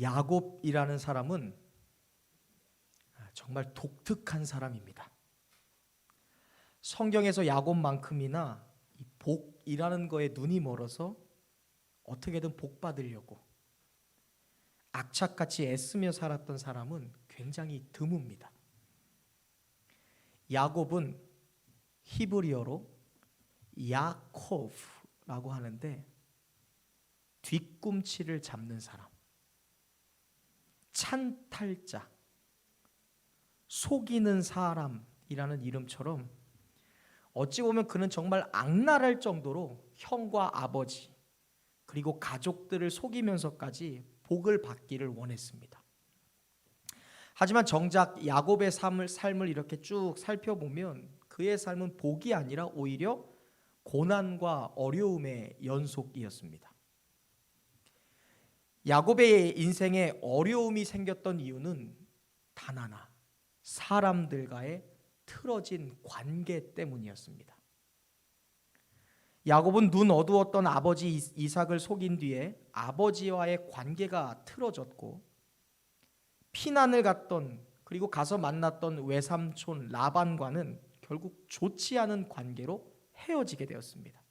야곱이라는 사람은 정말 독특한 사람입니다. 성경에서 야곱만큼이나 이 복이라는 거에 눈이 멀어서 어떻게든 복 받으려고 악착같이 애쓰며 살았던 사람은 굉장히 드뭅니다. 야곱은 히브리어로 야코브라고 하는데 뒤꿈치를 잡는 사람, 찬탈자, 속이는 사람이라는 이름처럼 어찌 보면 그는 정말 악랄할 정도로 형과 아버지 그리고 가족들을 속이면서까지 복을 받기를 원했습니다. 하지만 정작 야곱의 삶을 이렇게 쭉 살펴보면 그의 삶은 복이 아니라 오히려 고난과 어려움의 연속이었습니다. 야곱의 인생에 어려움이 생겼던 이유는 단 하나, 사람들과의 틀어진 관계 때문이었습니다. 야곱은 눈 어두웠던 아버지 이삭을 속인 뒤에 아버지와의 관계가 틀어졌고 피난을 갔던 그리고 가서 만났던 외삼촌 라반과는 결국 좋지 않은 관계로 헤어지게 되었습니다.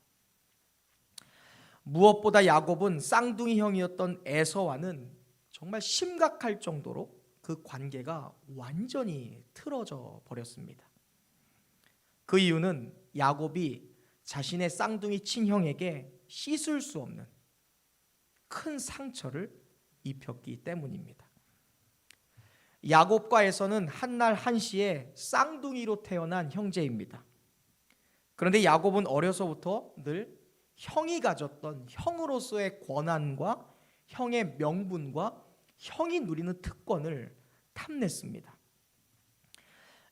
무엇보다 야곱은 쌍둥이 형이었던 에서와는 정말 심각할 정도로 그 관계가 완전히 틀어져 버렸습니다. 그 이유는 야곱이 자신의 쌍둥이 친형에게 씻을 수 없는 큰 상처를 입혔기 때문입니다. 야곱과 에서는 한날 한시에 쌍둥이로 태어난 형제입니다. 그런데 야곱은 어려서부터 늘 형이 가졌던 형으로서의 권한과 형의 명분과 형이 누리는 특권을 탐냈습니다.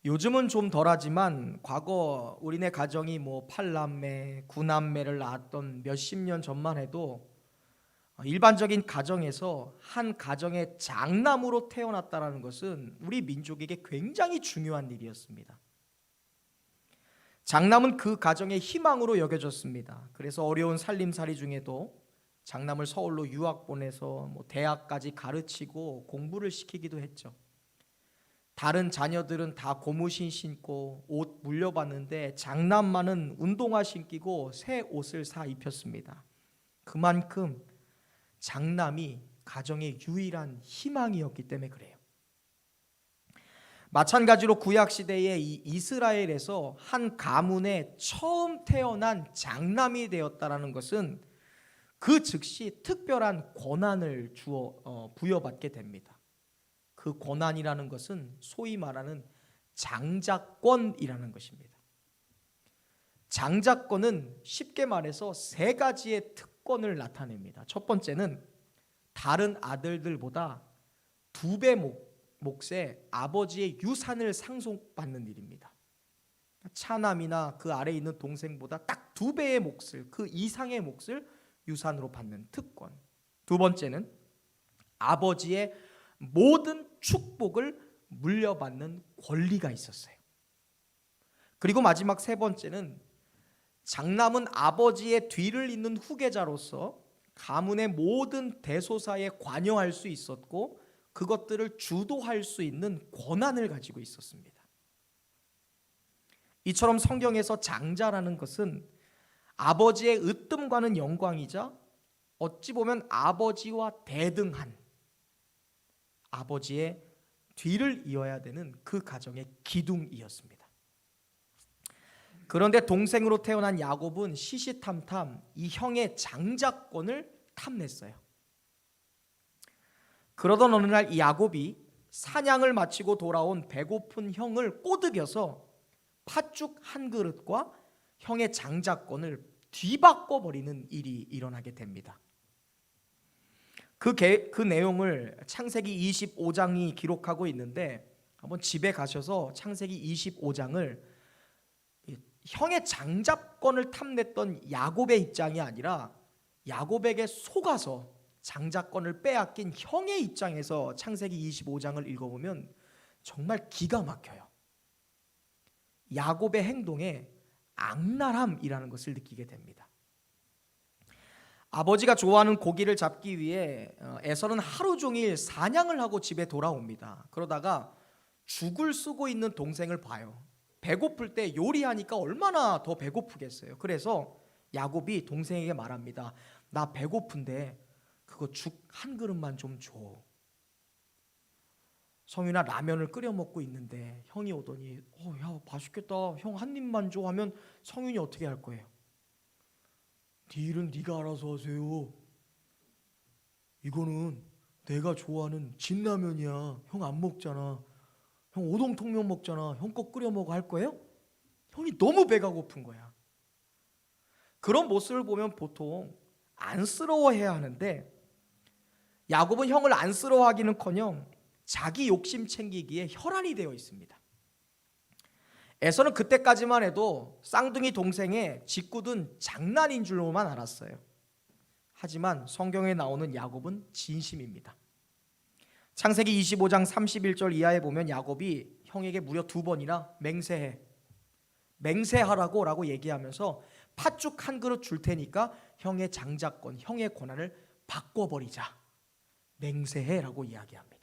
요즘은 좀 덜하지만 과거 우리네 가정이 8남매, 9남매를 낳았던 몇십 년 전만 해도 일반적인 가정에서 한 가정의 장남으로 태어났다는 것은 우리 민족에게 굉장히 중요한 일이었습니다. 장남은 그 가정의 희망으로 여겨졌습니다. 그래서 어려운 살림살이 중에도 장남을 서울로 유학 보내서 대학까지 가르치고 공부를 시키기도 했죠. 다른 자녀들은 다 고무신 신고 옷 물려받는데 장남만은 운동화 신기고 새 옷을 사 입혔습니다. 그만큼 장남이 가정의 유일한 희망이었기 때문에 그래요. 마찬가지로 구약시대의 이 이스라엘에서 한 가문에 처음 태어난 장남이 되었다는 것은 그 즉시 특별한 권한을 부여받게 됩니다. 그 권한이라는 것은 소위 말하는 장자권이라는 것입니다. 장자권은 쉽게 말해서 세 가지의 특권을 나타냅니다. 첫 번째는 다른 아들들보다 2배 몫의 아버지의 유산을 상속받는 일입니다. 차남이나 그 아래에 있는 동생보다 딱 2배의 몫을, 그 이상의 몫을 유산으로 받는 특권. 두 번째는 아버지의 모든 축복을 물려받는 권리가 있었어요. 그리고 마지막 세 번째는 장남은 아버지의 뒤를 잇는 후계자로서 가문의 모든 대소사에 관여할 수 있었고 그것들을 주도할 수 있는 권한을 가지고 있었습니다. 이처럼 성경에서 장자라는 것은 아버지의 으뜸과는 영광이자 어찌 보면 아버지와 대등한 아버지의 뒤를 이어야 되는 그 가정의 기둥이었습니다. 그런데 동생으로 태어난 야곱은 시시탐탐 이 형의 장자권을 탐냈어요. 그러던 어느 날 이 야곱이 사냥을 마치고 돌아온 배고픈 형을 꼬드겨서 팥죽 한 그릇과 형의 장자권을 뒤바꿔 버리는 일이 일어나게 됩니다. 그 내용을 창세기 25장이 기록하고 있는데 한번 집에 가셔서 창세기 25장을 형의 장자권을 탐냈던 야곱의 입장이 아니라 야곱에게 속아서 장자권을 빼앗긴 형의 입장에서 창세기 25장을 읽어보면 정말 기가 막혀요. 야곱의 행동에 악랄함이라는 것을 느끼게 됩니다. 아버지가 좋아하는 고기를 잡기 위해 에서는 하루 종일 사냥을 하고 집에 돌아옵니다. 그러다가 죽을 쓰고 있는 동생을 봐요. 배고플 때 요리하니까 얼마나 더 배고프겠어요. 그래서 야곱이 동생에게 말합니다. 나 배고픈데 그거 죽 한 그릇만 좀 줘. 성윤아, 라면을 끓여 먹고 있는데 형이 오더니 야 맛있겠다, 형 한 입만 줘 하면 성윤이 어떻게 할 거예요? 네 일은 네가 알아서 하세요. 이거는 내가 좋아하는 진라면이야. 형 안 먹잖아. 형 오동통면 먹잖아. 형 거 끓여 먹어 할 거예요? 형이 너무 배가 고픈 거야. 그런 모습을 보면 보통 안쓰러워해야 하는데 야곱은 형을 안쓰러워하기는커녕 자기 욕심 챙기기에 혈안이 되어 있습니다. 에서는 그때까지만 해도 쌍둥이 동생의 짓궂은 장난인 줄로만 알았어요. 하지만 성경에 나오는 야곱은 진심입니다. 창세기 25장 31절 이하에 보면 야곱이 형에게 무려 2번이나 맹세하라고 라고 얘기하면서 팥죽 한 그릇 줄 테니까 형의 장자권, 형의 권한을 바꿔버리자, 맹세해라고 이야기합니다.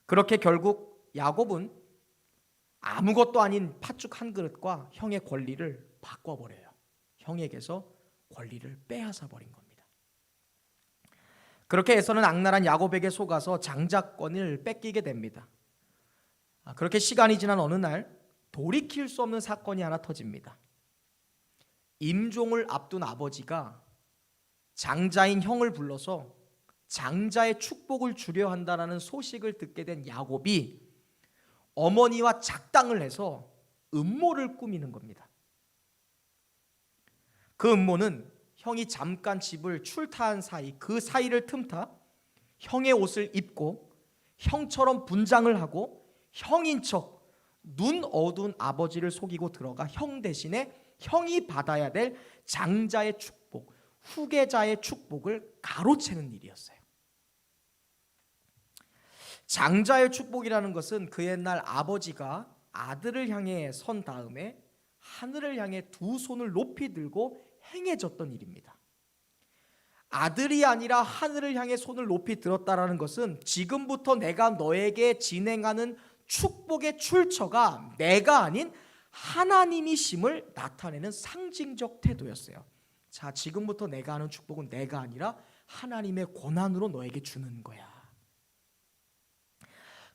그렇게 결국 야곱은 아무것도 아닌 팥죽 한 그릇과 형의 권리를 바꿔버려요. 형에게서 권리를 빼앗아 버린 겁니다. 그렇게 에서는 악랄한 야곱에게 속아서 장자권을 뺏기게 됩니다. 그렇게 시간이 지난 어느 날 돌이킬 수 없는 사건이 하나 터집니다. 임종을 앞둔 아버지가 장자인 형을 불러서 장자의 축복을 주려 한다는 소식을 듣게 된 야곱이 어머니와 작당을 해서 음모를 꾸미는 겁니다. 그 음모는 형이 잠깐 집을 출타한 사이, 그 사이를 틈타 형의 옷을 입고 형처럼 분장을 하고 형인 척 눈 어두운 아버지를 속이고 들어가 형 대신에 형이 받아야 될 장자의 축복, 후계자의 축복을 가로채는 일이었어요. 장자의 축복이라는 것은 그 옛날 아버지가 아들을 향해 선 다음에 하늘을 향해 두 손을 높이 들고 행해졌던 일입니다. 아들이 아니라 하늘을 향해 손을 높이 들었다라는 것은 지금부터 내가 너에게 진행하는 축복의 출처가 내가 아닌 하나님이심을 나타내는 상징적 태도였어요. 자, 지금부터 내가 하는 축복은 내가 아니라 하나님의 권한으로 너에게 주는 거야.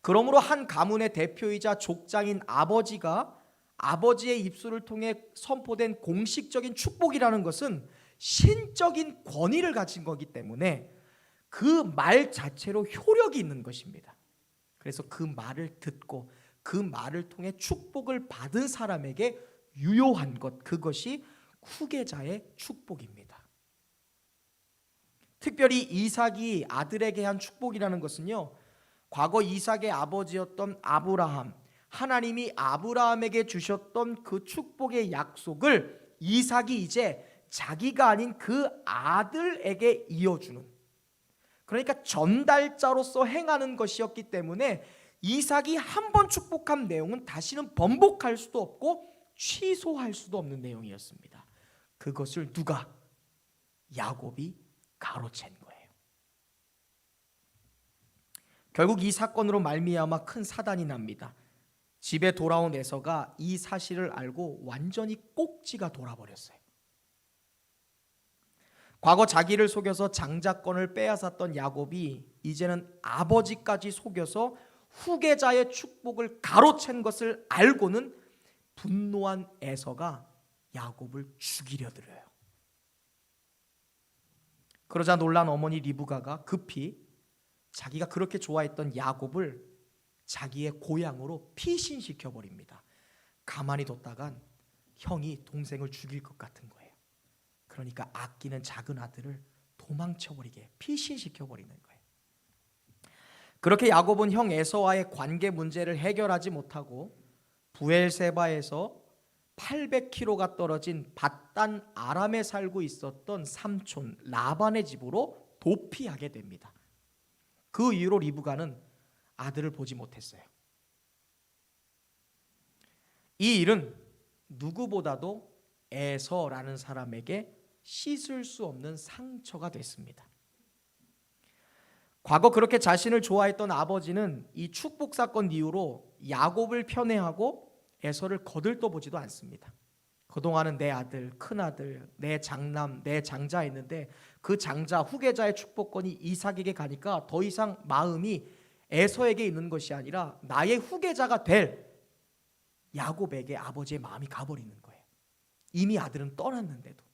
그러므로 한 가문의 대표이자 족장인 아버지가 아버지의 입술을 통해 선포된 공식적인 축복이라는 것은 신적인 권위를 가진 거기 때문에 그 말 자체로 효력이 있는 것입니다. 그래서 그 말을 듣고 그 말을 통해 축복을 받은 사람에게 유효한 것, 그것이 후계자의 축복입니다. 특별히 이삭이 아들에게 한 축복이라는 것은요, 과거 이삭의 아버지였던 아브라함, 하나님이 아브라함에게 주셨던 그 축복의 약속을 이삭이 이제 자기가 아닌 그 아들에게 이어주는, 그러니까 전달자로서 행하는 것이었기 때문에 이삭이 한 번 축복한 내용은 다시는 번복할 수도 없고 취소할 수도 없는 내용이었습니다. 그것을 누가? 야곱이 가로챈 거예요. 결국 이 사건으로 말미암아 큰 사단이 납니다. 집에 돌아온 에서가 이 사실을 알고 완전히 꼭지가 돌아버렸어요. 과거 자기를 속여서 장자권을 빼앗았던 야곱이 이제는 아버지까지 속여서 후계자의 축복을 가로챈 것을 알고는 분노한 에서가 야곱을 죽이려 들어요. 그러자 놀란 어머니 리브가가 급히 자기가 그렇게 좋아했던 야곱을 자기의 고향으로 피신시켜 버립니다. 가만히 뒀다간 형이 동생을 죽일 것 같은 거예요. 그러니까 아끼는 작은 아들을 도망쳐버리게 피신시켜 버리는 거예요. 그렇게 야곱은 형 에서와의 관계 문제를 해결하지 못하고 부엘세바에서 800km가 떨어진 밧단 아람에 살고 있었던 삼촌 라반의 집으로 도피하게 됩니다. 그 이후로 리브가는 아들을 보지 못했어요. 이 일은 누구보다도 에서라는 사람에게 씻을 수 없는 상처가 됐습니다. 과거 그렇게 자신을 좋아했던 아버지는 이 축복 사건 이후로 야곱을 편애하고 에서를 거들떠보지도 않습니다. 그동안은 내 아들, 큰아들, 내 장남, 내 장자였는데 그 장자, 후계자의 축복권이 이삭에게 가니까 더 이상 마음이 에서에게 있는 것이 아니라 나의 후계자가 될 야곱에게 아버지의 마음이 가버리는 거예요. 이미 아들은 떠났는데도.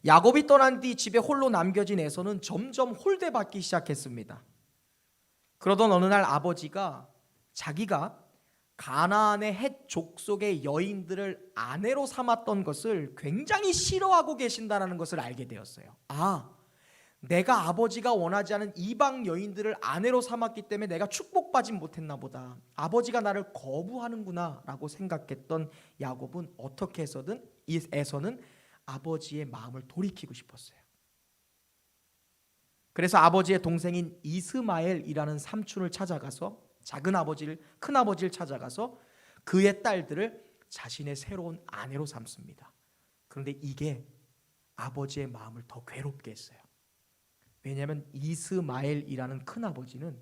야곱이 떠난 뒤 집에 홀로 남겨진 에서는 점점 홀대받기 시작했습니다. 그러던 어느 날 아버지가 자기가 가나안의 헷 족속의 여인들을 아내로 삼았던 것을 굉장히 싫어하고 계신다는 것을 알게 되었어요. 내가 아버지가 원하지 않은 이방 여인들을 아내로 삼았기 때문에 내가 축복받지 못했나 보다. 아버지가 나를 거부하는구나 라고 생각했던 야곱은 어떻게 해서든 에서는 아버지의 마음을 돌이키고 싶었어요. 그래서 아버지의 동생인 이스마엘이라는 삼촌을 찾아가서 큰 아버지를 찾아가서 그의 딸들을 자신의 새로운 아내로 삼습니다. 그런데 이게 아버지의 마음을 더 괴롭게 했어요. 왜냐하면 이스마엘이라는 큰 아버지는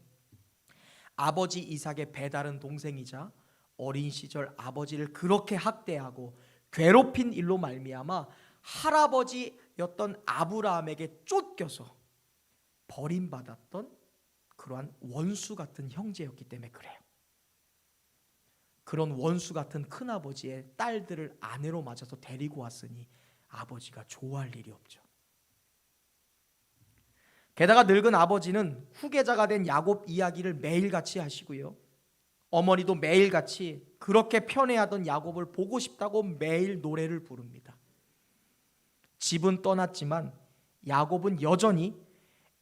아버지 이삭의 배다른 동생이자 어린 시절 아버지를 그렇게 학대하고 괴롭힌 일로 말미암아 할아버지였던 아브라함에게 쫓겨서 버림받았던 그러한 원수 같은 형제였기 때문에 그래요. 그런 원수 같은 큰아버지의 딸들을 아내로 맞아서 데리고 왔으니 아버지가 좋아할 일이 없죠. 게다가 늙은 아버지는 후계자가 된 야곱 이야기를 매일같이 하시고요. 어머니도 매일같이 그렇게 편애하던 야곱을 보고 싶다고 매일 노래를 부릅니다. 집은 떠났지만 야곱은 여전히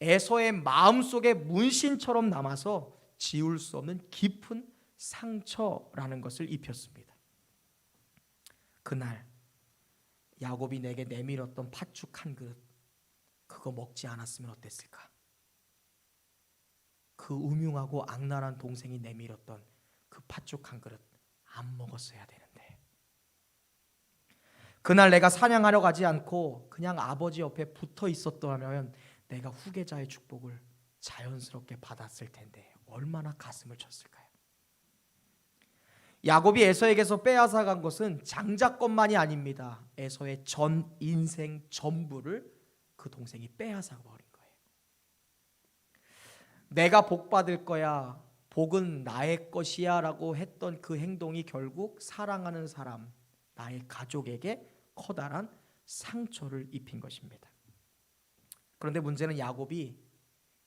에서의 마음속에 문신처럼 남아서 지울 수 없는 깊은 상처라는 것을 입혔습니다. 그날 야곱이 내게 내밀었던 팥죽 한 그릇, 그거 먹지 않았으면 어땠을까? 그 음흉하고 악랄한 동생이 내밀었던 그 팥죽 한 그릇 안 먹었어야 되는데. 그날 내가 사냥하러 가지 않고 그냥 아버지 옆에 붙어 있었더라면 내가 후계자의 축복을 자연스럽게 받았을 텐데 얼마나 가슴을 쳤을까요? 야곱이 에서에게서 빼앗아 간 것은 장자권만이 아닙니다. 에서의 전 인생 전부를 그 동생이 빼앗아 버린 거예요. 내가 복 받을 거야, 복은 나의 것이야 라고 했던 그 행동이 결국 사랑하는 사람, 나의 가족에게 커다란 상처를 입힌 것입니다. 그런데 문제는 야곱이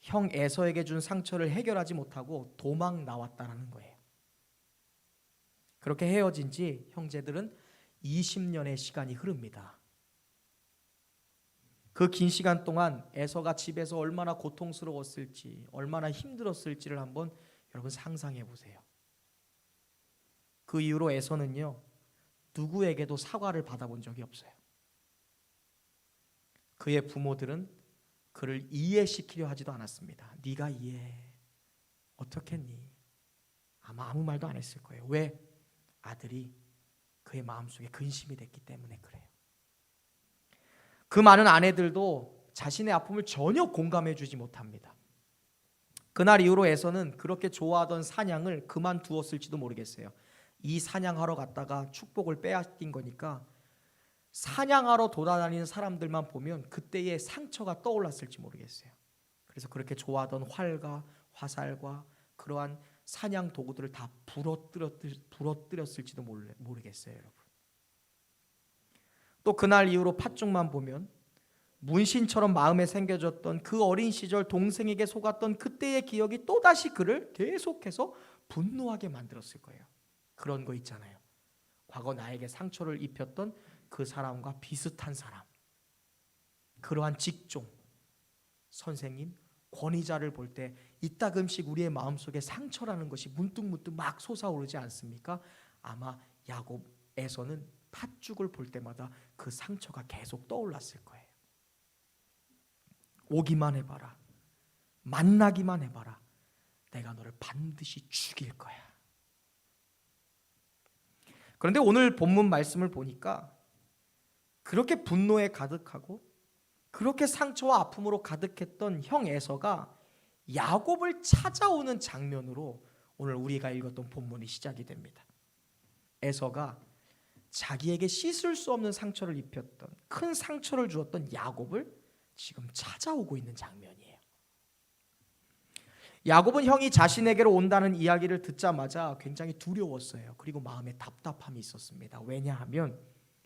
형 에서에게 준 상처를 해결하지 못하고 도망 나왔다는 거예요. 그렇게 헤어진 지 형제들은 20년의 시간이 흐릅니다. 그 긴 시간 동안 에서가 집에서 얼마나 고통스러웠을지, 얼마나 힘들었을지를 한번 여러분 상상해 보세요. 그 이후로 에서는요, 누구에게도 사과를 받아본 적이 없어요. 그의 부모들은 그를 이해시키려 하지도 않았습니다. 네가 이해해. 어떻겠니? 아마 아무 말도 안 했을 거예요. 왜? 아들이 그의 마음속에 근심이 됐기 때문에 그래요. 그 많은 아내들도 자신의 아픔을 전혀 공감해 주지 못합니다. 그날 이후로 에서는 그렇게 좋아하던 사냥을 그만두었을지도 모르겠어요. 이 사냥하러 갔다가 축복을 빼앗긴 거니까 사냥하러 돌아다니는 사람들만 보면 그때의 상처가 떠올랐을지 모르겠어요. 그래서 그렇게 좋아하던 활과 화살과 그러한 사냥 도구들을 다 부러뜨렸을지도 모르겠어요, 여러분. 또 그날 이후로 팥죽만 보면 문신처럼 마음에 새겨졌던 그 어린 시절 동생에게 속았던 그때의 기억이 또다시 그를 계속해서 분노하게 만들었을 거예요. 그런 거 있잖아요. 과거 나에게 상처를 입혔던 그 사람과 비슷한 사람, 그러한 직종, 선생님, 권위자를 볼 때 이따금씩 우리의 마음속에 상처라는 것이 문득문득 막 솟아오르지 않습니까? 아마 야곱에서는 팥죽을 볼 때마다 그 상처가 계속 떠올랐을 거예요. 오기만 해봐라, 만나기만 해봐라, 내가 너를 반드시 죽일 거야. 그런데 오늘 본문 말씀을 보니까 그렇게 분노에 가득하고 그렇게 상처와 아픔으로 가득했던 형 에서가 야곱을 찾아오는 장면으로 오늘 우리가 읽었던 본문이 시작이 됩니다. 에서가 자기에게 씻을 수 없는 상처를 입혔던, 큰 상처를 주었던 야곱을 지금 찾아오고 있는 장면이에요. 야곱은 형이 자신에게로 온다는 이야기를 듣자마자 굉장히 두려웠어요. 그리고 마음에 답답함이 있었습니다. 왜냐하면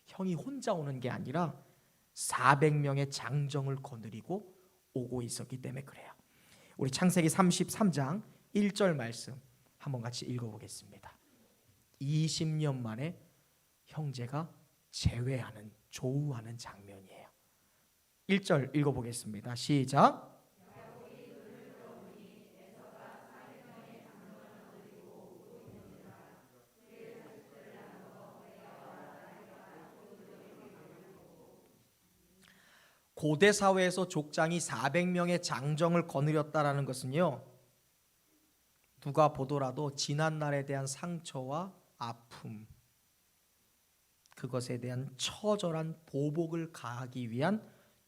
형이 혼자 오는 게 아니라 400명의 장정을 거느리고 오고 있었기 때문에 그래요. 우리 창세기 33장 1절 말씀 한번 같이 읽어보겠습니다. 20년 만에 형제가 재회하는, 조우하는 장면이에요. 1절 읽어보겠습니다. 시작. 고대 사회에서 족장이 400명의 장정을 거느렸다라는 것은요, 누가 보더라도 지난 날에 대한 상처와 아픔, 그것에 대한 처절한 보복을 가하기 위한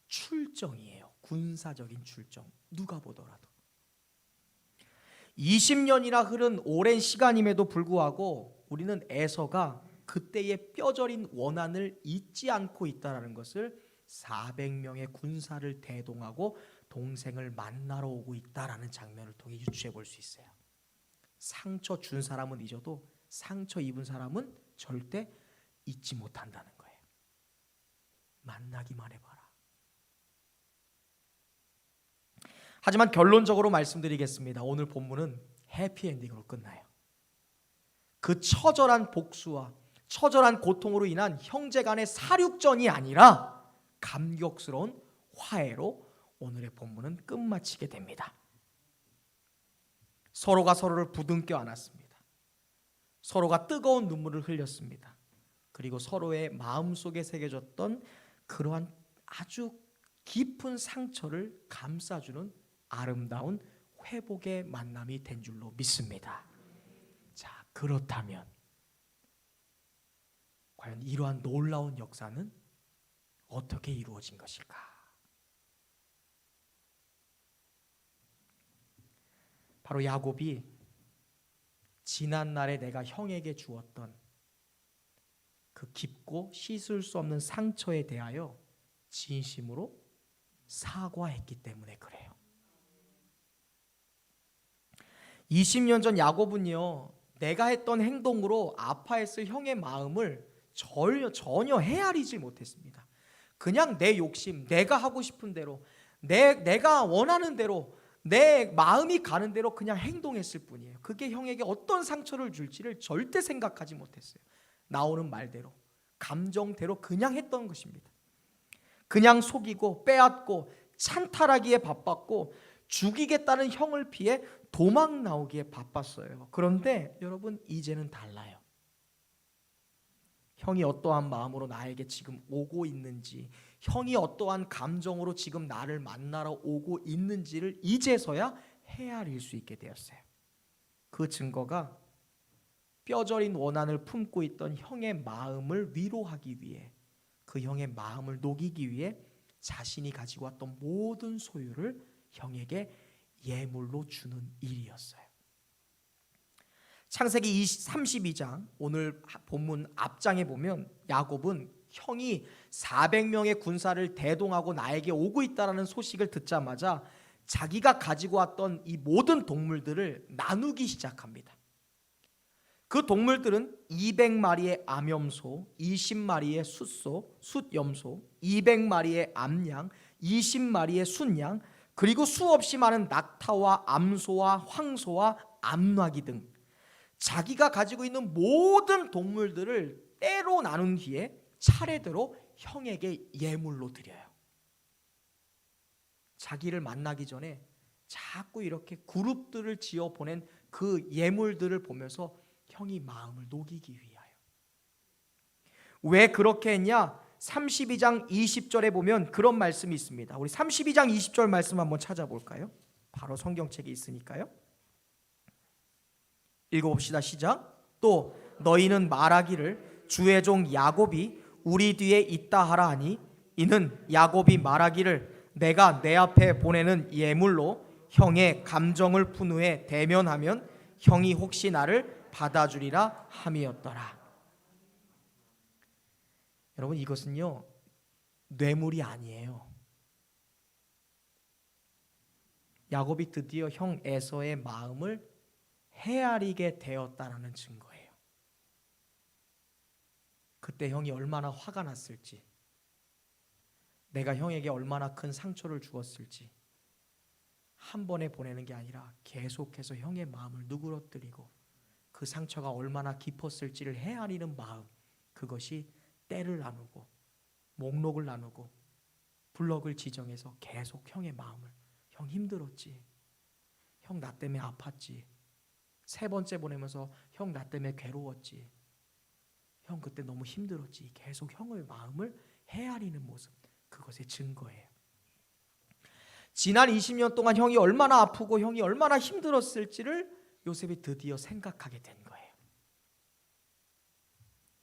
출정이에요. 군사적인 출정. 누가 보더라도 20년이나 흐른 오랜 시간임에도 불구하고 우리는 에서가 그때의 뼈저린 원한을 잊지 않고 있다는 것을 400명의 군사를 대동하고 동생을 만나러 오고 있다라는 장면을 통해 유추해 볼 수 있어요. 상처 준 사람은 잊어도 상처 입은 사람은 절대 잊지 못한다는 거예요. 만나기만 해봐라. 하지만 결론적으로 말씀드리겠습니다. 오늘 본문은 해피엔딩으로 끝나요. 그 처절한 복수와 처절한 고통으로 인한 형제간의 사륙전이 아니라 감격스러운 화해로 오늘의 본문은 끝마치게 됩니다. 서로가 서로를 부둥켜 안았습니다. 서로가 뜨거운 눈물을 흘렸습니다. 그리고 서로의 마음속에 새겨졌던 그러한 아주 깊은 상처를 감싸주는 아름다운 회복의 만남이 된 줄로 믿습니다. 자, 그렇다면 과연 이러한 놀라운 역사는 어떻게 이루어진 것일까? 바로 야곱이 지난 날에 내가 형에게 주었던 그 깊고 씻을 수 없는 상처에 대하여 진심으로 사과했기 때문에 그래요. 20년 전 야곱은요, 내가 했던 행동으로 아파했을 형의 마음을 전혀 헤아리지 못했습니다. 그냥 내 욕심, 내가 하고 싶은 대로, 내가 원하는 대로, 내 마음이 가는 대로 그냥 행동했을 뿐이에요. 그게 형에게 어떤 상처를 줄지를 절대 생각하지 못했어요. 나오는 말대로, 감정대로 그냥 했던 것입니다. 그냥 속이고 빼앗고 찬탈하기에 바빴고 죽이겠다는 형을 피해 도망 나오기에 바빴어요. 그런데 여러분, 이제는 달라요. 형이 어떠한 마음으로 나에게 지금 오고 있는지, 형이 어떠한 감정으로 지금 나를 만나러 오고 있는지를 이제서야 헤아릴 수 있게 되었어요. 그 증거가 뼈저린 원한을 품고 있던 형의 마음을 위로하기 위해, 그 형의 마음을 녹이기 위해 자신이 가지고 왔던 모든 소유를 형에게 예물로 주는 일이었어요. 창세기 32장 오늘 본문 앞장에 보면 야곱은 형이 400명의 군사를 대동하고 나에게 오고 있다는 소식을 듣자마자 자기가 가지고 왔던 이 모든 동물들을 나누기 시작합니다. 그 동물들은 200마리의 암염소, 20마리의 숫염소, 200마리의 암양, 20마리의 순양, 그리고 수없이 많은 낙타와 암소와 황소와 암나귀 등 자기가 가지고 있는 모든 동물들을 때로 나눈 뒤에 차례대로 형에게 예물로 드려요. 자기를 만나기 전에 자꾸 이렇게 그룹들을 지어 보낸 그 예물들을 보면서 형이 마음을 녹이기 위하여. 왜 그렇게 했냐? 32장 20절에 보면 그런 말씀이 있습니다. 우리 32장 20절 말씀 한번 찾아볼까요? 바로 성경책에 있으니까요. 읽어봅시다. 시작. 또 너희는 말하기를 주의 종 야곱이 우리 뒤에 있다 하라 하니 이는 야곱이 말하기를 내가 내 앞에 보내는 예물로 형의 감정을 푼 후에 대면하면 형이 혹시 나를 받아주리라 함이었더라. 여러분, 이것은요 뇌물이 아니에요. 야곱이 드디어 형 에서의 마음을 헤아리게 되었다라는 증거예요. 그때 형이 얼마나 화가 났을지, 내가 형에게 얼마나 큰 상처를 주었을지, 한 번에 보내는 게 아니라 계속해서 형의 마음을 누그러뜨리고 그 상처가 얼마나 깊었을지를 헤아리는 마음, 그것이 때를 나누고 목록을 나누고 블럭을 지정해서 계속 형의 마음을, 형 힘들었지, 형 나 때문에 아팠지, 세 번째 보내면서 형 나 때문에 괴로웠지, 형 그때 너무 힘들었지, 계속 형의 마음을 헤아리는 모습, 그것의 증거예요. 지난 20년 동안 형이 얼마나 아프고 형이 얼마나 힘들었을지를 요셉이 드디어 생각하게 된 거예요.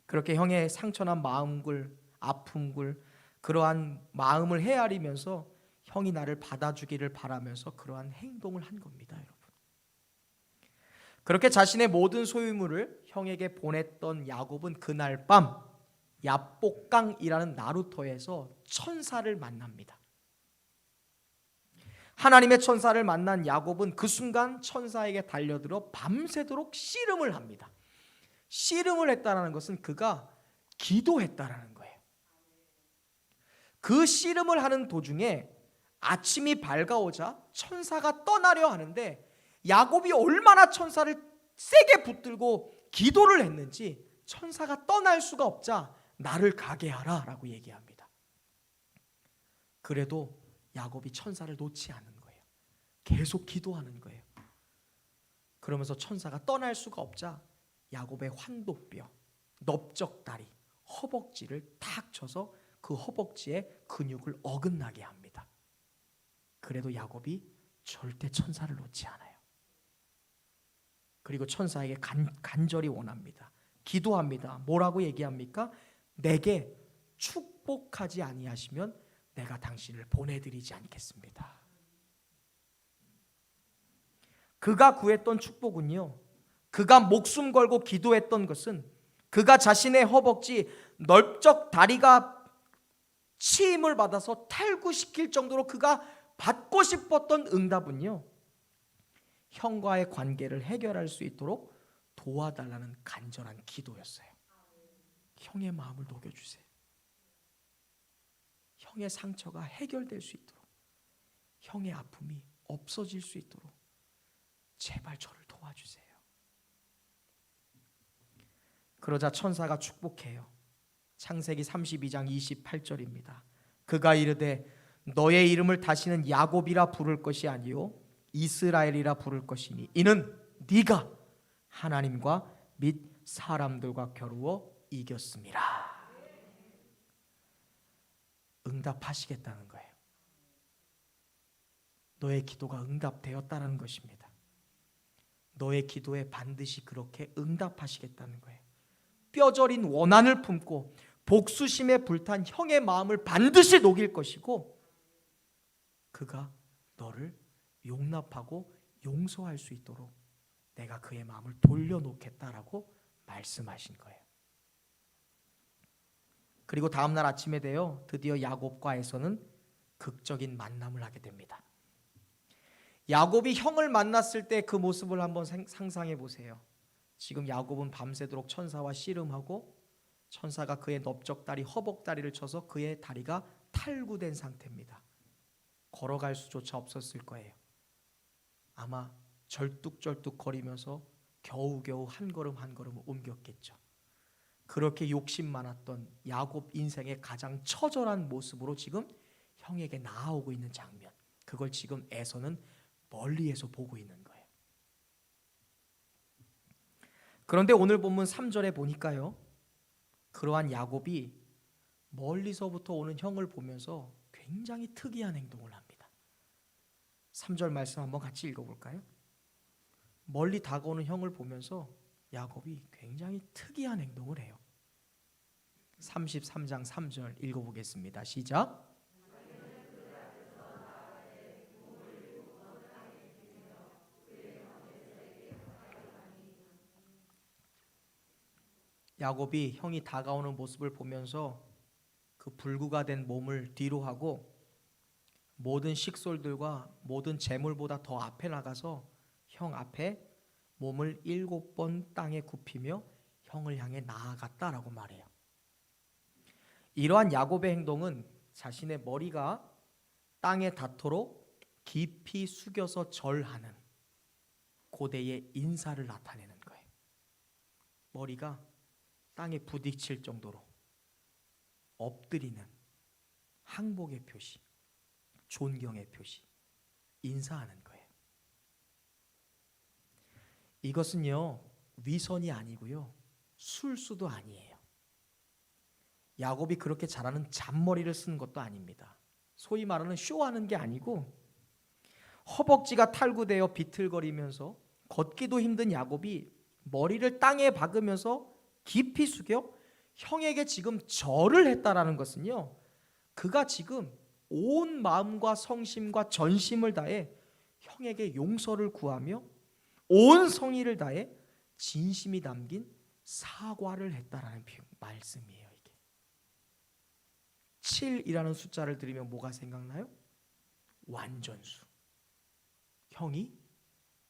그렇게 형의 상처난 마음을, 아픔을, 그러한 마음을 헤아리면서 형이 나를 받아주기를 바라면서 그러한 행동을 한 겁니다, 여러분. 그렇게 자신의 모든 소유물을 형에게 보냈던 야곱은 그날 밤 야복강이라는 나루터에서 천사를 만납니다. 하나님의 천사를 만난 야곱은 그 순간 천사에게 달려들어 밤새도록 씨름을 합니다. 씨름을 했다는 것은 그가 기도했다라는 거예요. 그 씨름을 하는 도중에 아침이 밝아오자 천사가 떠나려 하는데 야곱이 얼마나 천사를 세게 붙들고 기도를 했는지 천사가 떠날 수가 없자 나를 가게 하라 라고 얘기합니다. 그래도 야곱이 천사를 놓지 않은 거예요. 계속 기도하는 거예요. 그러면서 천사가 떠날 수가 없자 야곱의 환도뼈, 넓적다리, 허벅지를 탁 쳐서 그 허벅지에 근육을 어긋나게 합니다. 그래도 야곱이 절대 천사를 놓지 않아요. 그리고 천사에게 간절히 원합니다. 기도합니다. 뭐라고 얘기합니까? 내게 축복하지 아니하시면 내가 당신을 보내드리지 않겠습니다. 그가 구했던 축복은요, 그가 목숨 걸고 기도했던 것은 그가 자신의 허벅지 넓적 다리가 치임을 받아서 탈구시킬 정도로 그가 받고 싶었던 응답은요, 형과의 관계를 해결할 수 있도록 도와달라는 간절한 기도였어요. 형의 마음을 녹여주세요. 형의 상처가 해결될 수 있도록, 형의 아픔이 없어질 수 있도록 제발 저를 도와주세요. 그러자 천사가 축복해요. 창세기 32장 28절입니다. 그가 이르되 너의 이름을 다시는 야곱이라 부를 것이 아니요 이스라엘이라 부를 것이니 이는 네가 하나님과 및 사람들과 겨루어 이겼음이라. 응답하시겠다는 거예요. 너의 기도가 응답되었다는 것입니다. 너의 기도에 반드시 그렇게 응답하시겠다는 거예요. 뼈저린 원한을 품고 복수심에 불탄 형의 마음을 반드시 녹일 것이고 그가 너를 용납하고 용서할 수 있도록 내가 그의 마음을 돌려놓겠다라고 말씀하신 거예요. 그리고 다음날 아침에 되어 드디어 야곱과 에서는 극적인 만남을 하게 됩니다. 야곱이 형을 만났을 때 그 모습을 한번 상상해 보세요. 지금 야곱은 밤새도록 천사와 씨름하고 천사가 그의 넓적다리, 허벅다리를 쳐서 그의 다리가 탈구된 상태입니다. 걸어갈 수조차 없었을 거예요. 아마 절뚝절뚝 거리면서 겨우겨우 한 걸음 한 걸음을 옮겼겠죠. 그렇게 욕심 많았던 야곱 인생의 가장 처절한 모습으로 지금 형에게 나아오고 있는 장면, 그걸 지금 에서는 멀리에서 보고 있는 거예요. 그런데 오늘 본문 3절에 보니까요, 그러한 야곱이 멀리서부터 오는 형을 보면서 굉장히 특이한 행동을 합니다. 3절 말씀 한번 같이 읽어볼까요? 멀리 다가오는 형을 보면서 야곱이 굉장히 특이한 행동을 해요. 33장 3절 읽어보겠습니다. 시작. 야곱이 형이 다가오는 모습을 보면서 그 불구가 된 몸을 뒤로 하고 모든 식솔들과 모든 재물보다 더 앞에 나가서 형 앞에 몸을 7번 땅에 굽히며 형을 향해 나아갔다라고 말해요. 이러한 야곱의 행동은 자신의 머리가 땅에 닿도록 깊이 숙여서 절하는 고대의 인사를 나타내는 거예요. 머리가 땅에 부딪힐 정도로 엎드리는 항복의 표시, 존경의 표시, 인사하는 거예요. 이것은요, 위선이 아니고요, 술수도 아니에요. 야곱이 그렇게 잘하는 잔머리를 쓰는 것도 아닙니다. 소위 말하는 쇼하는 게 아니고 허벅지가 탈구되어 비틀거리면서 걷기도 힘든 야곱이 머리를 땅에 박으면서 깊이 숙여 형에게 지금 절을 했다라는 것은요, 그가 지금 온 마음과 성심과 전심을 다해 형에게 용서를 구하며 온 성의를 다해 진심이 담긴 사과를 했다라는 말씀이에요. 이게 7이라는 숫자를 들으면 뭐가 생각나요? 완전수. 형이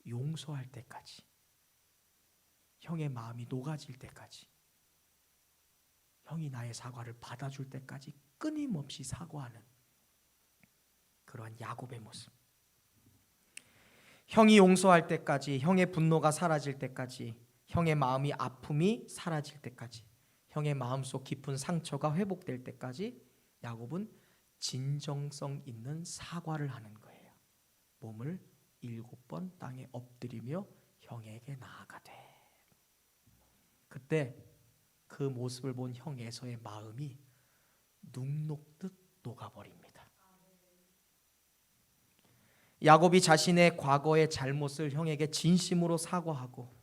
용서할 때까지, 형의 마음이 녹아질 때까지, 형이 나의 사과를 받아줄 때까지 끊임없이 사과하는 그러한 야곱의 모습. 형이 용서할 때까지, 형의 분노가 사라질 때까지, 형의 마음이 아픔이 사라질 때까지, 형의 마음속 깊은 상처가 회복될 때까지 야곱은 진정성 있는 사과를 하는 거예요. 몸을 7번 땅에 엎드리며 형에게 나아가되, 그때 그 모습을 본 형 에서의 마음이 눈 녹듯 녹아버립니다. 야곱이 자신의 과거의 잘못을 형에게 진심으로 사과하고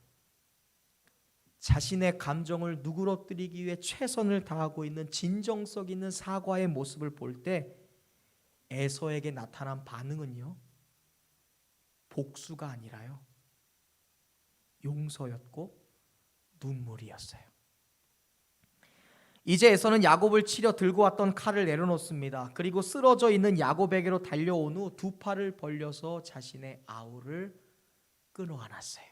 자신의 감정을 누그러뜨리기 위해 최선을 다하고 있는 진정성 있는 사과의 모습을 볼 때 에서에게 나타난 반응은요, 복수가 아니라요, 용서였고 눈물이었어요. 이제 에서는 야곱을 치려 들고 왔던 칼을 내려놓습니다. 그리고 쓰러져 있는 야곱에게로 달려온 후 두 팔을 벌려서 자신의 아우를 끊어 안았어요.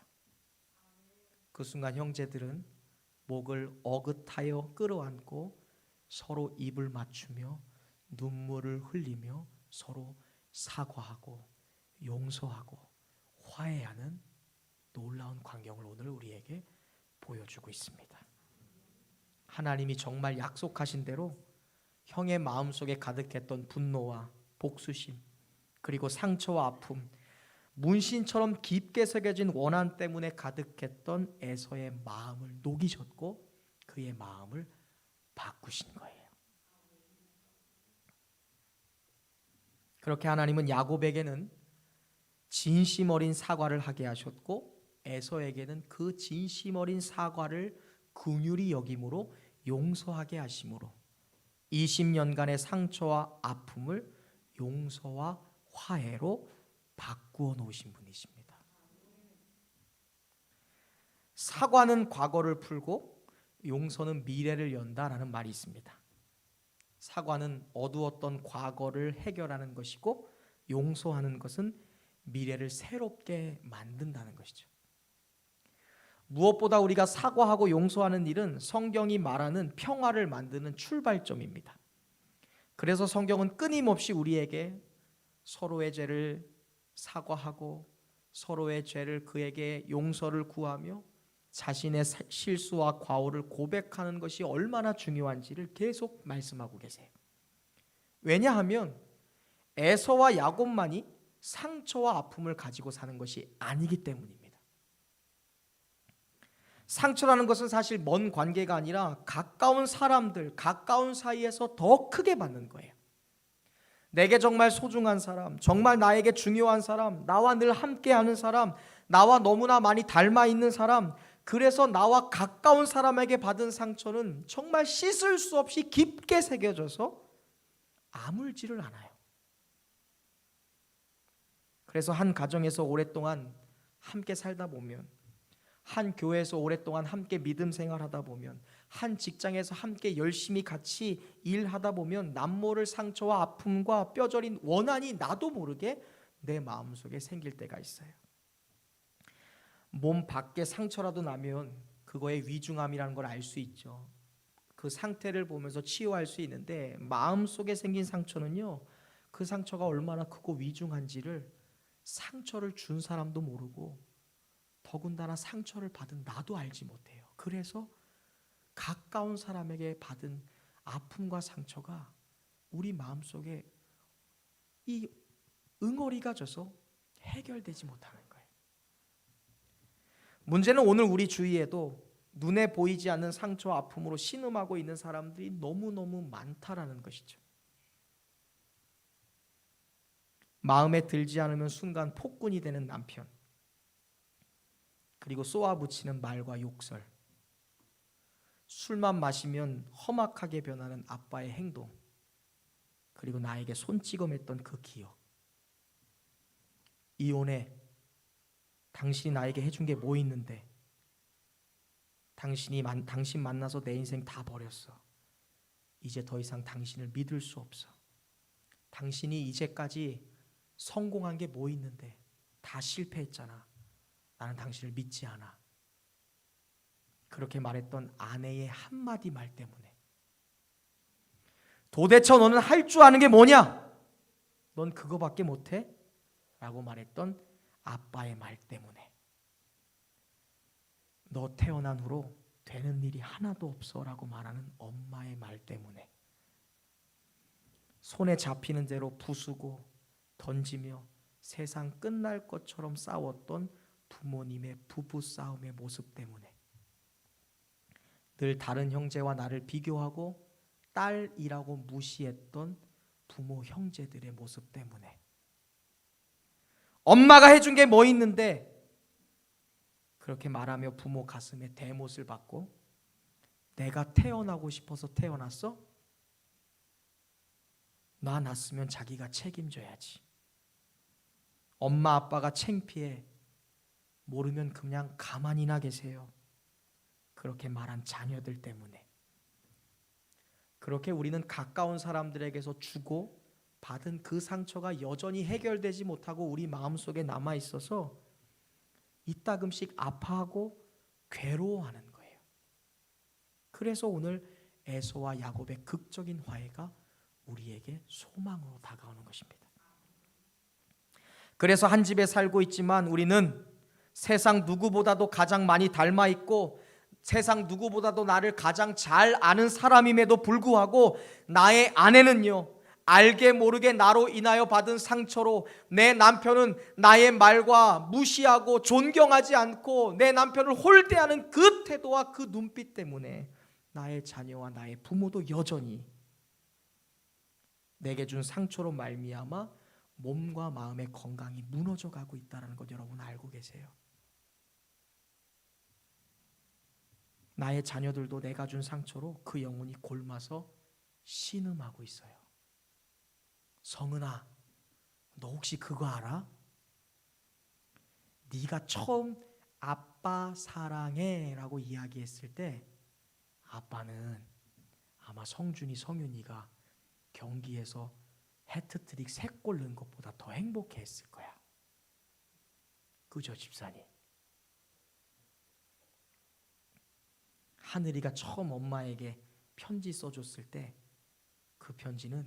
그 순간 형제들은 목을 어긋하여 끌어안고 서로 입을 맞추며 눈물을 흘리며 서로 사과하고 용서하고 화해하는 놀라운 광경을 오늘 우리에게 보여주고 있습니다. 하나님이 정말 약속하신 대로 형의 마음속에 가득했던 분노와 복수심, 그리고 상처와 아픔, 문신처럼 깊게 새겨진 원한 때문에 가득했던 에서의 마음을 녹이셨고 그의 마음을 바꾸신 거예요. 그렇게 하나님은 야곱에게는 진심 어린 사과를 하게 하셨고 에서에게는 그 진심 어린 사과를 긍휼히 여김으로 용서하게 하심으로 20년간의 상처와 아픔을 용서와 화해로 바꾸어 놓으신 분이십니다. 사과는 과거를 풀고 용서는 미래를 연다라는 말이 있습니다. 사과는 어두웠던 과거를 해결하는 것이고 용서하는 것은 미래를 새롭게 만든다는 것이죠. 무엇보다 우리가 사과하고 용서하는 일은 성경이 말하는 평화를 만드는 출발점입니다. 그래서 성경은 끊임없이 우리에게 서로의 죄를 사과하고 서로의 죄를 그에게 용서를 구하며 자신의 실수와 과오를 고백하는 것이 얼마나 중요한지를 계속 말씀하고 계세요. 왜냐하면 에서와 야곱만이 상처와 아픔을 가지고 사는 것이 아니기 때문입니다. 상처라는 것은 사실 먼 관계가 아니라 가까운 사람들, 가까운 사이에서 더 크게 받는 거예요. 내게 정말 소중한 사람, 정말 나에게 중요한 사람, 나와 늘 함께하는 사람, 나와 너무나 많이 닮아 있는 사람, 그래서 나와 가까운 사람에게 받은 상처는 정말 씻을 수 없이 깊게 새겨져서 아물지를 않아요. 그래서 한 가정에서 오랫동안 함께 살다 보면, 한 교회에서 오랫동안 함께 믿음 생활하다 보면, 한 직장에서 함께 열심히 같이 일하다 보면 남모를 상처와 아픔과 뼈저린 원한이 나도 모르게 내 마음속에 생길 때가 있어요. 몸 밖에 상처라도 나면 그거의 위중함이라는 걸 알 수 있죠. 그 상태를 보면서 치유할 수 있는데, 마음속에 생긴 상처는요, 그 상처가 얼마나 크고 위중한지를 상처를 준 사람도 모르고 더군다나 상처를 받은 나도 알지 못해요. 그래서 가까운 사람에게 받은 아픔과 상처가 우리 마음속에 이 응어리가 져서 해결되지 못하는 거예요. 문제는 오늘 우리 주위에도 눈에 보이지 않는 상처와 아픔으로 신음하고 있는 사람들이 너무너무 많다라는 것이죠. 마음에 들지 않으면 순간 폭군이 되는 남편, 그리고 쏘아붙이는 말과 욕설, 술만 마시면 험악하게 변하는 아빠의 행동, 그리고 나에게 손찌검했던 그 기억. 이혼해. 당신이 나에게 해준 게 뭐 있는데? 당신 만나서 내 인생 다 버렸어. 이제 더 이상 당신을 믿을 수 없어. 당신이 이제까지 성공한 게 뭐 있는데? 다 실패했잖아. 나는 당신을 믿지 않아. 그렇게 말했던 아내의 한마디 말 때문에, 도대체 너는 할 줄 아는 게 뭐냐? 넌 그거밖에 못해? 라고 말했던 아빠의 말 때문에, 너 태어난 후로 되는 일이 하나도 없어 라고 말하는 엄마의 말 때문에, 손에 잡히는 대로 부수고 던지며 세상 끝날 것처럼 싸웠던 부모님의 부부싸움의 모습 때문에, 늘 다른 형제와 나를 비교하고 딸이라고 무시했던 부모 형제들의 모습 때문에, 엄마가 해준 게 뭐 있는데? 그렇게 말하며 부모 가슴에 대못을 받고, 내가 태어나고 싶어서 태어났어? 나 낳았으면 자기가 책임져야지. 엄마 아빠가 창피해. 모르면 그냥 가만히나 계세요. 그렇게 말한 자녀들 때문에, 그렇게 우리는 가까운 사람들에게서 주고 받은 그 상처가 여전히 해결되지 못하고 우리 마음속에 남아 있어서 이따금씩 아파하고 괴로워하는 거예요. 그래서 오늘 에서와 야곱의 극적인 화해가 우리에게 소망으로 다가오는 것입니다. 그래서 한 집에 살고 있지만 우리는 세상 누구보다도 가장 많이 닮아 있고 세상 누구보다도 나를 가장 잘 아는 사람임에도 불구하고, 나의 아내는요, 알게 모르게 나로 인하여 받은 상처로 내 남편은 나의 말과 무시하고 존경하지 않고 내 남편을 홀대하는 그 태도와 그 눈빛 때문에 나의 자녀와 나의 부모도 여전히 내게 준 상처로 말미암아 몸과 마음의 건강이 무너져 가고 있다는 것 여러분 알고 계세요? 나의 자녀들도 내가 준 상처로 그 영혼이 골마서 신음하고 있어요. 성은아, 너 혹시 그거 알아? 네가 처음 아빠 사랑해 라고 이야기했을 때 아빠는 아마 성준이, 성윤이가 경기에서 해트트릭 3골 넣은 것보다 더 행복해했을 거야. 그죠, 집사님? 하늘이가 처음 엄마에게 편지 써줬을 때 그 편지는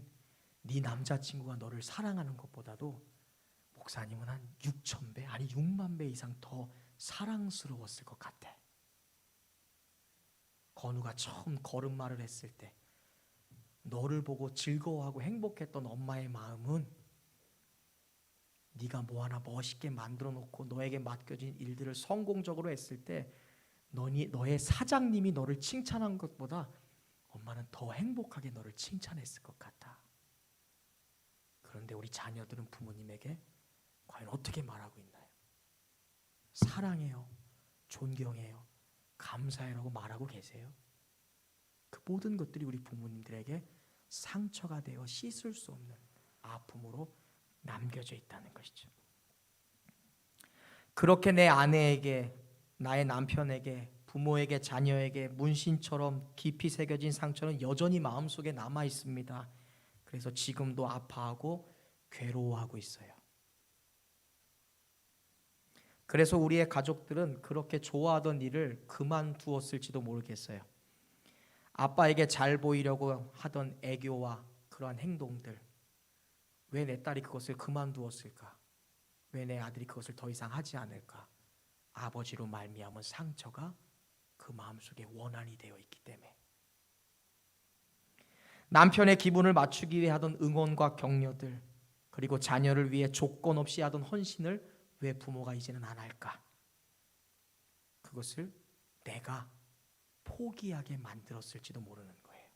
네 남자친구가 너를 사랑하는 것보다도 목사님은 한 6,000배 아니 6만 배 이상 더 사랑스러웠을 것 같아. 건우가 처음 걸음마를 했을 때 너를 보고 즐거워하고 행복했던 엄마의 마음은 네가 뭐 하나 멋있게 만들어 놓고 너에게 맡겨진 일들을 성공적으로 했을 때 너의 사장님이 너를 칭찬한 것보다 엄마는 더 행복하게 너를 칭찬했을 것 같아. 그런데 우리 자녀들은 부모님에게 과연 어떻게 말하고 있나요? 사랑해요, 존경해요, 감사해라고 말하고 계세요? 그 모든 것들이 우리 부모님들에게 상처가 되어 씻을 수 없는 아픔으로 남겨져 있다는 것이죠. 그렇게 내 아내에게, 나의 남편에게, 부모에게, 자녀에게 문신처럼 깊이 새겨진 상처는 여전히 마음속에 남아 있습니다. 그래서 지금도 아파하고 괴로워하고 있어요. 그래서 우리의 가족들은 그렇게 좋아하던 일을 그만두었을지도 모르겠어요. 아빠에게 잘 보이려고 하던 애교와 그러한 행동들, 왜 내 딸이 그것을 그만두었을까? 왜 내 아들이 그것을 더 이상 하지 않을까? 아버지로 말미암은 상처가 그 마음속에 원한이 되어 있기 때문에. 남편의 기분을 맞추기 위해 하던 응원과 격려들, 그리고 자녀를 위해 조건 없이 하던 헌신을 왜 부모가 이제는 안 할까? 그것을 내가 포기하게 만들었을지도 모르는 거예요.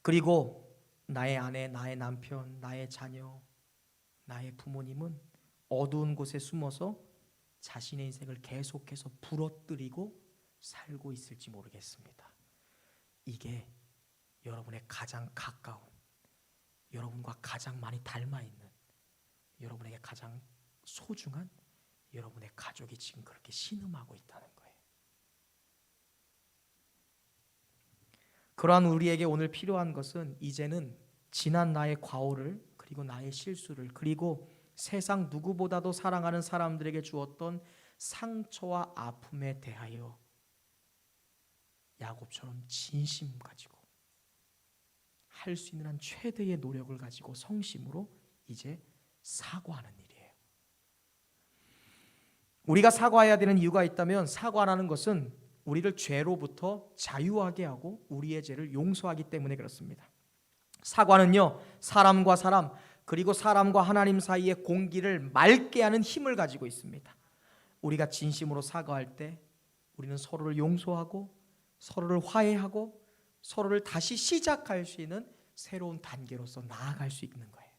그리고 나의 아내, 나의 남편, 나의 자녀, 나의 부모님은 어두운 곳에 숨어서 자신의 인생을 계속해서 부러뜨리고 살고 있을지 모르겠습니다. 이게 여러분의 가장 가까운, 여러분과 가장 많이 닮아 있는, 여러분에게 가장 소중한 여러분의 가족이 지금 그렇게 신음하고 있다는 거예요. 그러한 우리에게 오늘 필요한 것은 이제는 지난 나의 과오를, 그리고 나의 실수를, 그리고 세상 누구보다도 사랑하는 사람들에게 주었던 상처와 아픔에 대하여 야곱처럼 진심 가지고 할 수 있는 한 최대의 노력을 가지고 성심으로 이제 사과하는 일이에요. 우리가 사과해야 되는 이유가 있다면, 사과라는 것은 우리를 죄로부터 자유하게 하고 우리의 죄를 용서하기 때문에 그렇습니다. 사과는요, 사람과 사람, 그리고 사람과 하나님 사이의 공기를 맑게 하는 힘을 가지고 있습니다. 우리가 진심으로 사과할 때 우리는 서로를 용서하고 서로를 화해하고 서로를 다시 시작할 수 있는 새로운 단계로서 나아갈 수 있는 거예요.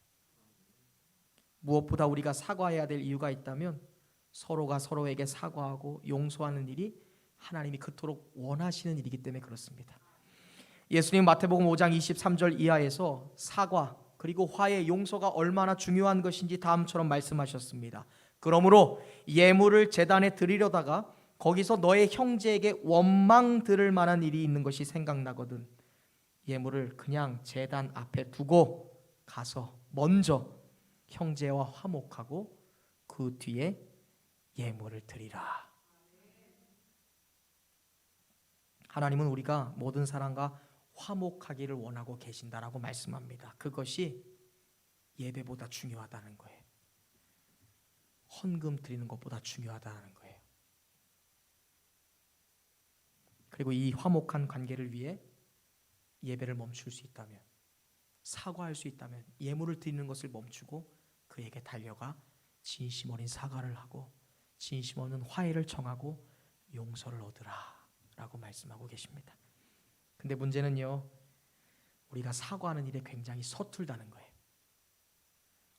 무엇보다 우리가 사과해야 될 이유가 있다면, 서로가 서로에게 사과하고 용서하는 일이 하나님이 그토록 원하시는 일이기 때문에 그렇습니다. 예수님 마태복음 5장 23절 이하에서 사과 그리고 화해, 용서가 얼마나 중요한 것인지 다음처럼 말씀하셨습니다. 그러므로 예물을 제단에 드리려다가 거기서 너의 형제에게 원망 들을 만한 일이 있는 것이 생각나거든 예물을 그냥 제단 앞에 두고 가서 먼저 형제와 화목하고 그 뒤에 예물을 드리라. 하나님은 우리가 모든 사람과 화목하기를 원하고 계신다라고 말씀합니다. 그것이 예배보다 중요하다는 거예요. 헌금 드리는 것보다 중요하다는 거예요. 그리고 이 화목한 관계를 위해 예배를 멈출 수 있다면, 사과할 수 있다면 예물을 드리는 것을 멈추고 그에게 달려가 진심 어린 사과를 하고 진심 어린 화해를 청하고 용서를 얻으라 라고 말씀하고 계십니다. 근데 문제는요, 우리가 사과하는 일에 굉장히 서툴다는 거예요.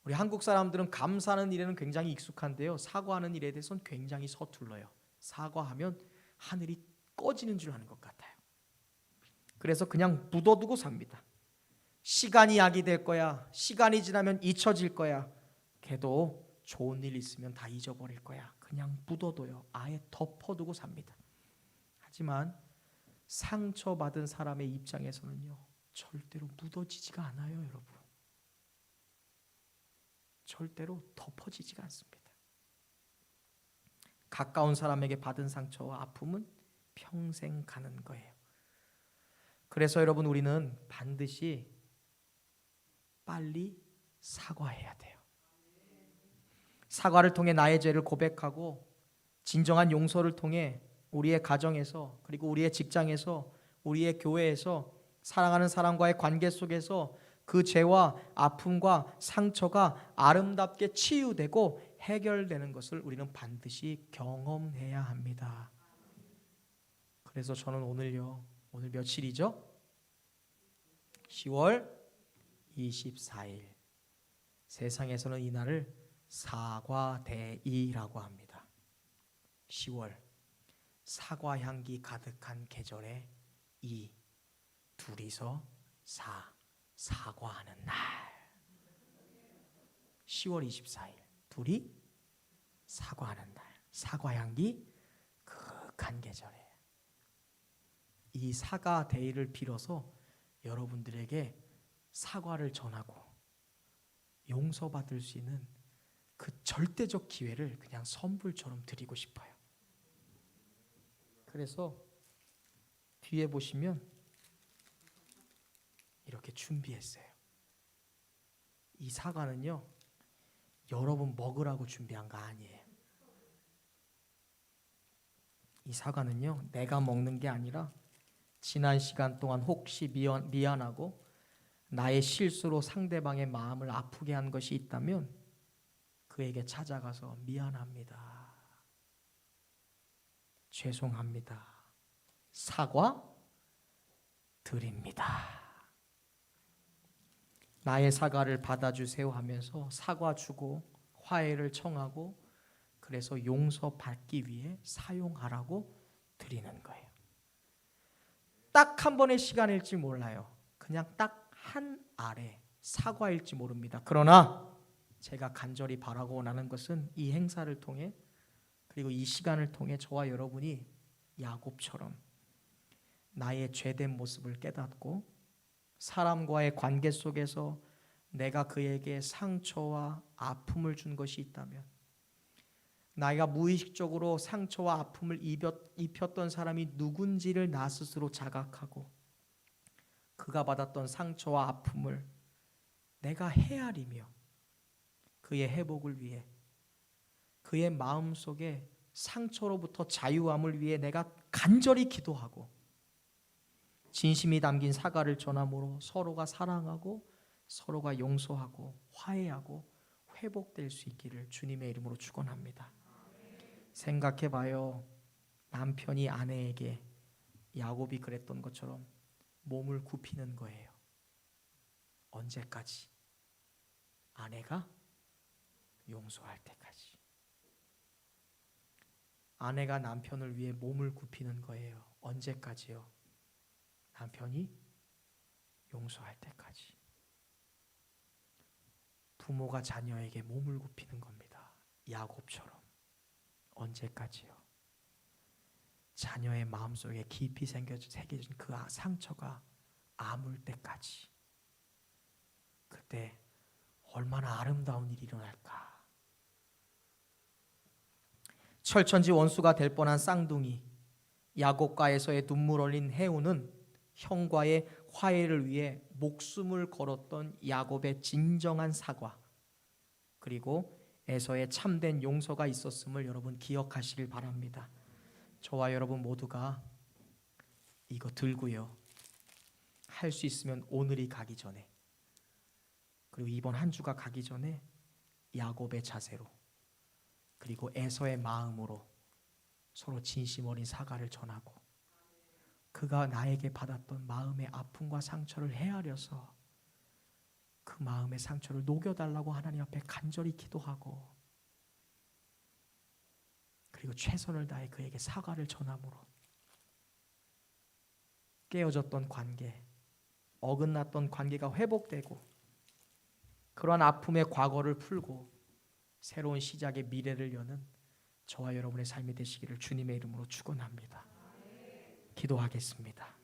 우리 한국 사람들은 감사하는 일에는 굉장히 익숙한데요, 사과하는 일에 대해서는 굉장히 서툴러요. 사과하면 하늘이 꺼지는 줄 아는 것 같아요. 그래서 그냥 묻어두고 삽니다. 시간이 약이 될 거야, 시간이 지나면 잊혀질 거야, 걔도 좋은 일 있으면 다 잊어버릴 거야, 그냥 묻어둬요. 아예 덮어두고 삽니다. 하지만 상처받은 사람의 입장에서는요, 절대로 묻어지지가 않아요. 여러분, 절대로 덮어지지가 않습니다. 가까운 사람에게 받은 상처와 아픔은 평생 가는 거예요. 그래서 여러분, 우리는 반드시 빨리 사과해야 돼요. 사과를 통해 나의 죄를 고백하고 진정한 용서를 통해 우리의 가정에서, 그리고 우리의 직장에서, 우리의 교회에서, 사랑하는 사람과의 관계 속에서 그 죄와 아픔과 상처가 아름답게 치유되고 해결되는 것을 우리는 반드시 경험해야 합니다. 그래서 저는 오늘 며칠이죠? 10월 24일. 세상에서는 이 날을 사과데이라고 합니다. 10월 사과 향기 가득한 계절에 이 둘이서 사과하는 날 10월 24일 둘이 사과하는 날 사과 향기 그윽한 계절에 이 사과 데이를 빌어서 여러분들에게 사과를 전하고 용서받을 수 있는 그 절대적 기회를 그냥 선물처럼 드리고 싶어요. 그래서 뒤에 보시면 이렇게 준비했어요. 이 사과는요, 여러분 먹으라고 준비한 거 아니에요. 이 사과는요, 내가 먹는 게 아니라 지난 시간 동안 혹시 미안하고 나의 실수로 상대방의 마음을 아프게 한 것이 있다면 그에게 찾아가서 미안합니다. 죄송합니다. 사과 드립니다. 나의 사과를 받아주세요 하면서 사과 주고 화해를 청하고 그래서 용서받기 위해 사용하라고 드리는 거예요. 딱 한 번의 시간일지 몰라요. 그냥 딱 한 알의 사과일지 모릅니다. 그러나 제가 간절히 바라고 원하는 것은 이 행사를 통해 그리고 이 시간을 통해 저와 여러분이 야곱처럼 나의 죄된 모습을 깨닫고 사람과의 관계 속에서 내가 그에게 상처와 아픔을 준 것이 있다면 나이가 무의식적으로 상처와 아픔을 입혔던 사람이 누군지를 나 스스로 자각하고 그가 받았던 상처와 아픔을 내가 헤아리며 그의 회복을 위해 그의 마음속에 상처로부터 자유함을 위해 내가 간절히 기도하고 진심이 담긴 사과를 전함으로 서로가 사랑하고 서로가 용서하고 화해하고 회복될 수 있기를 주님의 이름으로 축원합니다. 생각해봐요. 남편이 아내에게 야곱이 그랬던 것처럼 몸을 굽히는 거예요. 언제까지? 아내가 용서할 때까지. 아내가 남편을 위해 몸을 굽히는 거예요. 언제까지요? 남편이 용서할 때까지. 부모가 자녀에게 몸을 굽히는 겁니다. 야곱처럼. 언제까지요? 자녀의 마음속에 깊이 새겨진 그 상처가 아물 때까지. 그때 얼마나 아름다운 일이 일어날까. 철천지 원수가 될 뻔한 쌍둥이 야곱과에서의 눈물 흘린 해우는 형과의 화해를 위해 목숨을 걸었던 야곱의 진정한 사과 그리고 에서의 참된 용서가 있었음을 여러분 기억하시길 바랍니다. 저와 여러분 모두가 이거 들고요. 할 수 있으면 오늘이 가기 전에 그리고 이번 한 주가 가기 전에 야곱의 자세로 그리고 에서의 마음으로 서로 진심 어린 사과를 전하고 그가 나에게 받았던 마음의 아픔과 상처를 헤아려서 그 마음의 상처를 녹여달라고 하나님 앞에 간절히 기도하고 그리고 최선을 다해 그에게 사과를 전함으로 깨어졌던 관계, 어긋났던 관계가 회복되고 그러한 아픔의 과거를 풀고 새로운 시작의 미래를 여는 저와 여러분의 삶이 되시기를 주님의 이름으로 축원합니다. 기도하겠습니다.